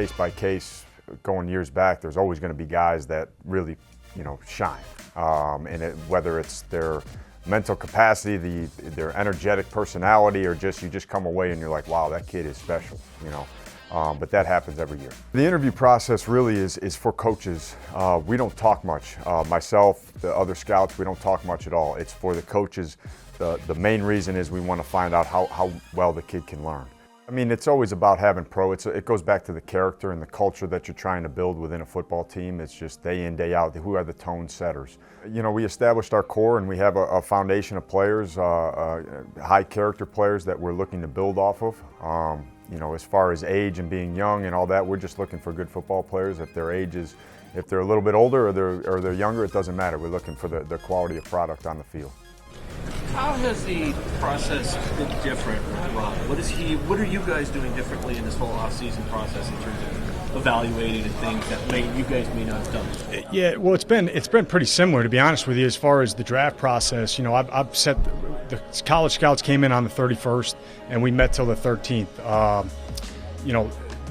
case by case, going years back, there's always going to be guys that really, shine. Whether it's their mental capacity, their energetic personality, or you just come away and you're like, wow, that kid is special, But that happens every year. The interview process really is for coaches. We don't talk much. Myself, the other scouts, we don't talk much at all. It's for the coaches. The main reason is we want to find out how well the kid can learn. I mean, it's always about having it goes back to the character and the culture that you're trying to build within a football team. It's just day in, day out, who are the tone setters. We established our core and we have a foundation of players, high character players that we're looking to build off of. As far as age and being young and all that, we're just looking for good football players. If they're a little bit older or they're younger, it doesn't matter. We're looking for the quality of product on the field. How has the process been different with Rob? What are you guys doing differently in this whole off-season process in terms of evaluating and things that you guys may not have done? Yeah, well, it's been pretty similar, to be honest with you, as far as the draft process. I've set the college scouts came in on the 31st, and we met till the 13th.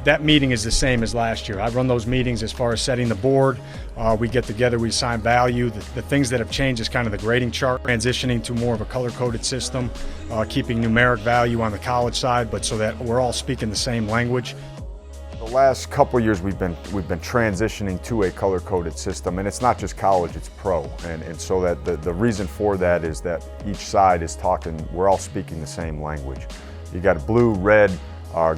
That meeting is the same as last year. I run those meetings as far as setting the board. We get together, we assign value. The things that have changed is kind of the grading chart, transitioning to more of a color-coded system, keeping numeric value on the college side, but so that we're all speaking the same language. The last couple of years we've been transitioning to a color-coded system, and it's not just college, it's pro. And so that the reason for that is that each side is talking, we're all speaking the same language. You got blue, red,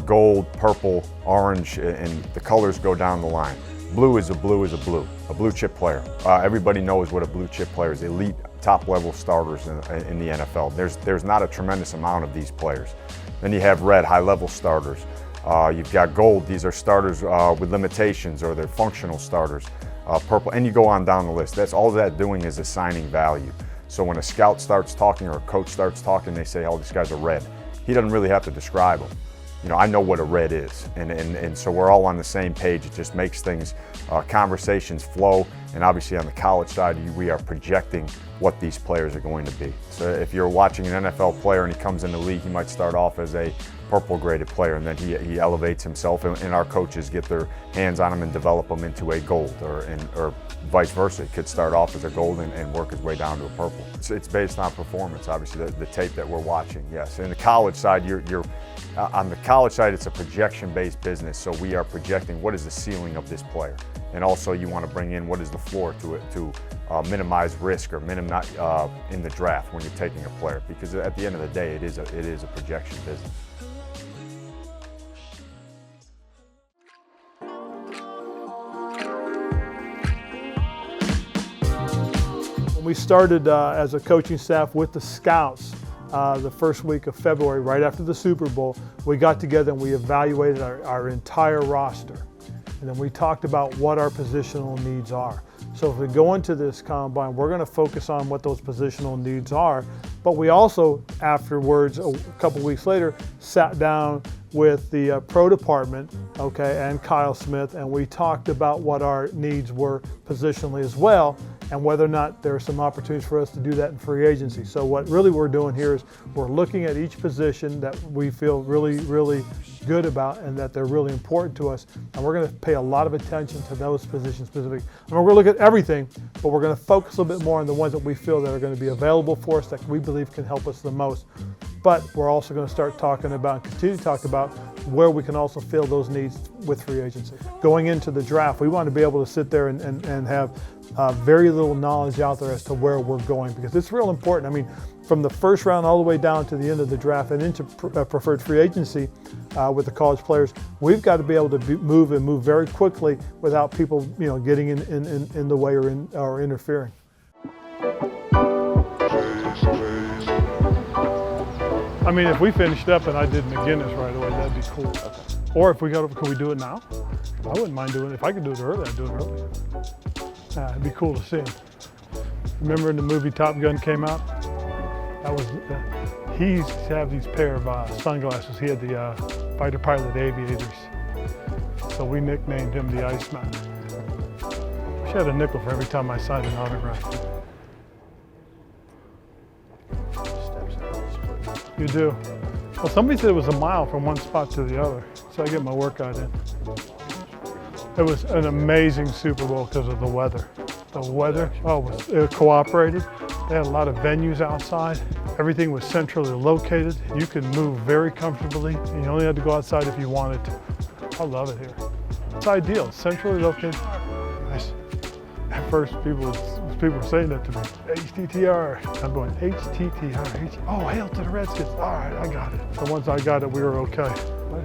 gold, purple, orange, and the colors go down the line. Blue is a blue chip player. Everybody knows what a blue chip player is. Elite, top-level starters in the NFL. There's not a tremendous amount of these players. Then you have red, high-level starters. You've got gold. These are starters with limitations, or they're functional starters. Purple, and you go on down the list. That's all that doing is assigning value. So when a scout starts talking or a coach starts talking, they say, oh, this guy's a red. He doesn't really have to describe them. I know what a red is, and so we're all on the same page. It just makes things, conversations flow, and obviously on the college side, we are projecting what these players are going to be. So if you're watching an NFL player and he comes in the league, he might start off as a purple graded player, and then he elevates himself, and our coaches get their hands on him and develop him into a gold, or vice versa. It could start off as a gold and work his way down to a purple. It's based on performance, obviously, the tape that we're watching, yes. And the college side, on the college side, it's a projection-based business, so we are projecting what is the ceiling of this player. And also you want to bring in what is the floor to minimize risk or minimize in the draft when you're taking a player, because at the end of the day, it is a projection business. We started as a coaching staff with the scouts the first week of February, right after the Super Bowl. We got together and we evaluated our entire roster. And then we talked about what our positional needs are. So if we go into this combine, we're going to focus on what those positional needs are. But we also, afterwards, a couple weeks later, sat down with the pro department, and Kyle Smith, and we talked about what our needs were positionally as well, and whether or not there are some opportunities for us to do that in free agency. So what really we're doing here is we're looking at each position that we feel really, really good about and that they're really important to us, and we're going to pay a lot of attention to those positions specifically. And we're going to look at everything, but we're going to focus a little bit more on the ones that we feel that are going to be available for us, that we believe can help us the most. But we're also going to start talking about, continue to talk about, where we can also fill those needs with free agency. Going into the draft, we want to be able to sit there and have very little knowledge out there as to where we're going, because it's real important. I mean, from the first round all the way down to the end of the draft and into preferred free agency with the college players, we've got to be able to move very quickly without people, getting in the way or interfering. I mean, if we finished up and I did McGinnis right away, that'd be cool. Okay. Or if could we do it now? I wouldn't mind doing it. If I could do it early, I'd do it early. It'd be cool to see him. Remember when the movie Top Gun came out? He used to have these pair of sunglasses. He had the fighter pilot aviators. So we nicknamed him the Iceman. Wish I had a nickel for every time I signed an autograph. You do. Well, somebody said it was a mile from one spot to the other, so I get my workout in. It was an amazing Super Bowl because of the weather. The weather, it cooperated. They had a lot of venues outside. Everything was centrally located. You could move very comfortably, and you only had to go outside if you wanted to. I love it here. It's ideal, centrally located. Nice. At first, people were saying that to me. HTTR. I'm going, HTTR. Oh, hail to the Redskins. All right, I got it. So once I got it, we were okay.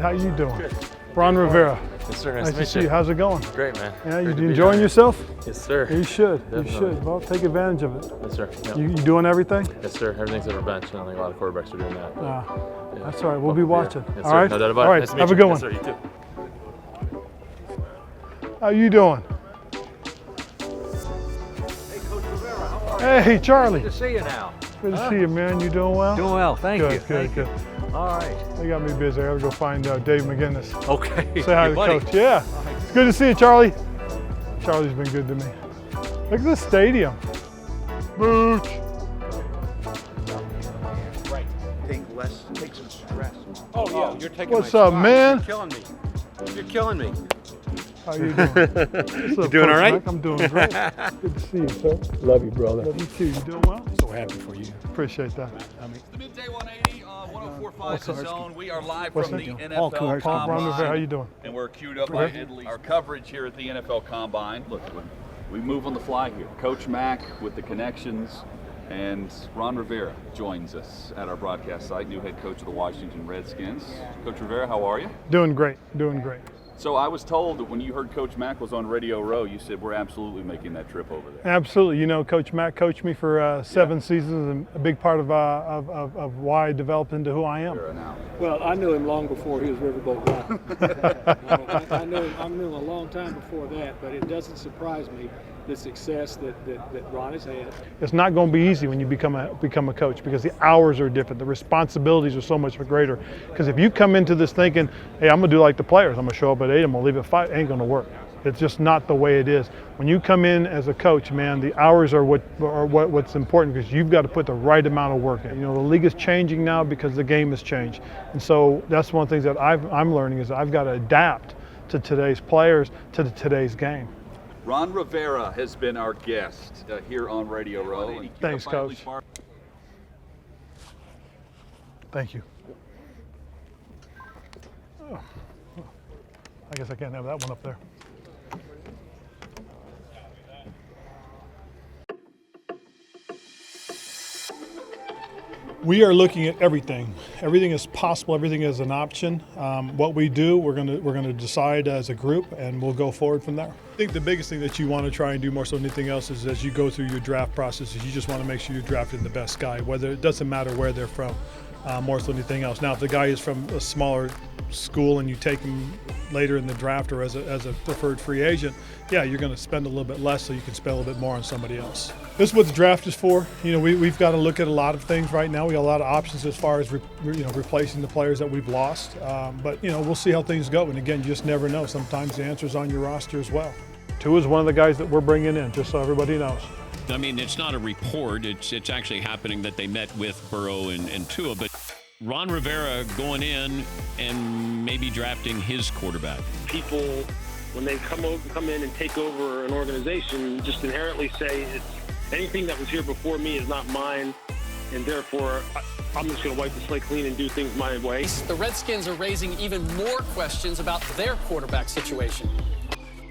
How you doing? Good. Ron Rivera. Yes, sir. Nice to see you. How's it going? Great, man. Yeah, you enjoying yourself? Yes, sir. You should. Definitely. You should. Well, take advantage of it. Yes, sir. Yep. You doing everything? Yes, sir. Everything's at our bench. I don't think a lot of quarterbacks are doing that. Yeah. That's all right. We'll be watching. Yes, all sir. right. No doubt about it. All right. Nice to meet Have a you. good one. Yes, sir. You too. How you doing? Hey, Coach Rivera, how are you? Hey, Charlie. Good to see you now. Good to see you, man. You doing well? Doing well, thank you. Good, Thank good. you. All right. They got me busy. I gotta go find Dave McGinnis. Okay. Say hi to the buddy. coach. Yeah. It's good to see you, Charlie. Charlie's been good to me. Look at this stadium. Mooch. Take some stress. Oh, yeah, you're taking What's my up, spot. man? You're killing me. You're killing me. How you doing? You doing all right? I'm doing great. Good to see you, sir. Love you, brother. Love you too. You doing well? So happy for you. Appreciate that. The Midday 180, 104.5 The Zone. We are live What's from that? the Paul NFL Ron Rivera, how you Combine, doing? and we're queued up by our coverage here at the NFL Combine. Look, we move on the fly here. Coach Mack with the connections, and Ron Rivera joins us at our broadcast site, new head coach of the Washington Redskins. Coach Rivera, how are you? Doing great. Doing great. So I was told that when you heard Coach Mack was on Radio Row, you said we're absolutely making that trip over there. Absolutely. You know, Coach Mack coached me for 7 seasons, and a big part of why I developed into who I am. Well, I knew him long before he was Riverboat Ron. I knew him a long time before that, but it doesn't surprise me the success that Ron has had. It's not going to be easy when you become a coach because the hours are different. The responsibilities are so much greater. Because if you come into this thinking, hey, I'm going to do like the players, I'm going to show up at 8, I'm going to leave at 5, it ain't going to work. It's just not the way it is. When you come in as a coach, man, the hours are what's important because you've got to put the right amount of work in. You know, the league is changing now because the game has changed. And so that's one of the things that I'm learning is I've got to adapt to today's players, to today's game. Ron Rivera has been our guest here on Radio Row. Thanks, Coach. Thank you. Oh. I guess I can't have that one up there. We are looking at everything. Everything is possible. Everything is an option. What we do, we're going to decide as a group, and we'll go forward from there. I think the biggest thing that you want to try and do more so than anything else is as you go through your draft process, is you just want to make sure you're drafting the best guy. Whether it doesn't matter where they're from, more so than anything else. Now, if the guy is from a smaller school and you take him later in the draft or as a preferred free agent, yeah, you're going to spend a little bit less so you can spend a little bit more on somebody else. This is what the draft is for. You know, we've got to look at a lot of things right now. We got a lot of options as far as replacing the players that we've lost. But you know, we'll see how things go. And again, you just never know. Sometimes the answer's on your roster as well. Tua is one of the guys that we're bringing in, just so everybody knows. I mean, it's not a report. It's actually happening that they met with Burrow and Tua. But Ron Rivera going in and maybe drafting his quarterback. People, when they come in and take over an organization, just inherently say it's anything that was here before me is not mine, and therefore I'm just going to wipe the slate clean and do things my way. The Redskins are raising even more questions about their quarterback situation.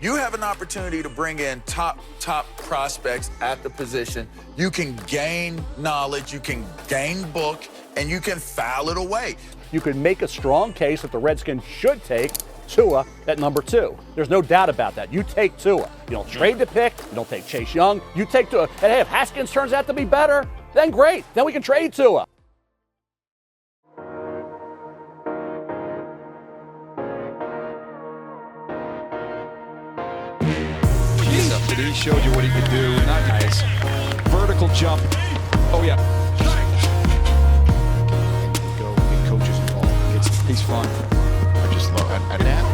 You have an opportunity to bring in top prospects at the position. You can gain knowledge, you can gain book, and you can file it away. You could make a strong case that the Redskins should take Tua at number 2. There's no doubt about that. You take Tua. You don't trade the pick. You don't take Chase Young. You take Tua. And hey, if Haskins turns out to be better, then great. Then we can trade Tua. He showed you what he could do. Nice. Vertical jump. Oh, yeah. Go get coaches involved. He's fun. I just love at that.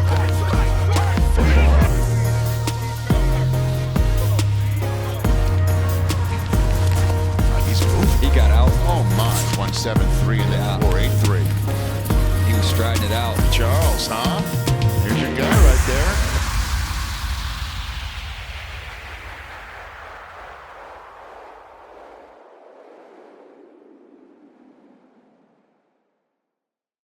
He's moving. He got out. Oh, my. 173 and then 483. He was striding it out. Charles, huh? Here's your guy.